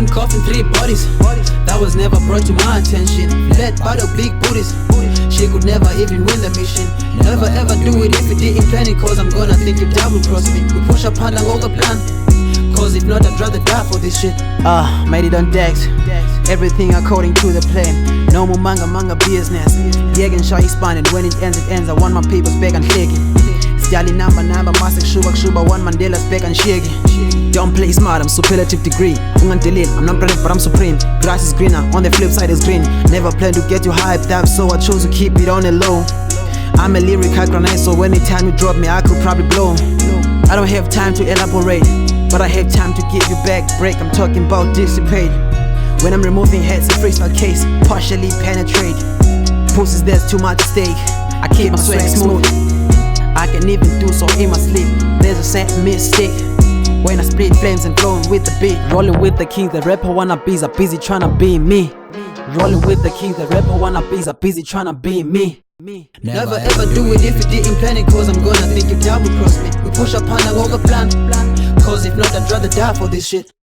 One coffin, 3 bodies. That was never brought to my attention. Led by the big booties. She could never even win the mission. Never ever do it if you didn't plan it, cause I'm gonna think you double cross me. We push up on the plan, cause if not I'd rather die for this shit. Made it on decks. Everything according to the plan. No more manga business. Jägen shy spanning. When it ends, I want my people's back and shaking. Stjali number Masek Shuba one Mandela's back and shaking. Don't play smart, I'm superlative degree. Ungandelil, I'm not perfect but I'm supreme. Grass is greener, on the flip side is green. Never plan to get you hyped up, so I chose to keep it on the low. I'm a lyrical grenade, so anytime you drop me I could probably blow. I don't have time to elaborate, but I have time to give you back break. I'm talking about dissipate. When I'm removing heads in freestyle case, partially penetrate. Pussies, there's too much at stake. I keep my swag smooth. I can even do so in my sleep. There's a sad mistake when I split flames and flowing with the beat. Rolling with the king, the rapper wannabes are busy tryna be me. Rolling with the king, the rapper wannabes are busy tryna be me. Never ever do it if you didn't plan it, cause I'm gonna think you double cross me. We push up on the plan, cause if not I'd rather die for this shit.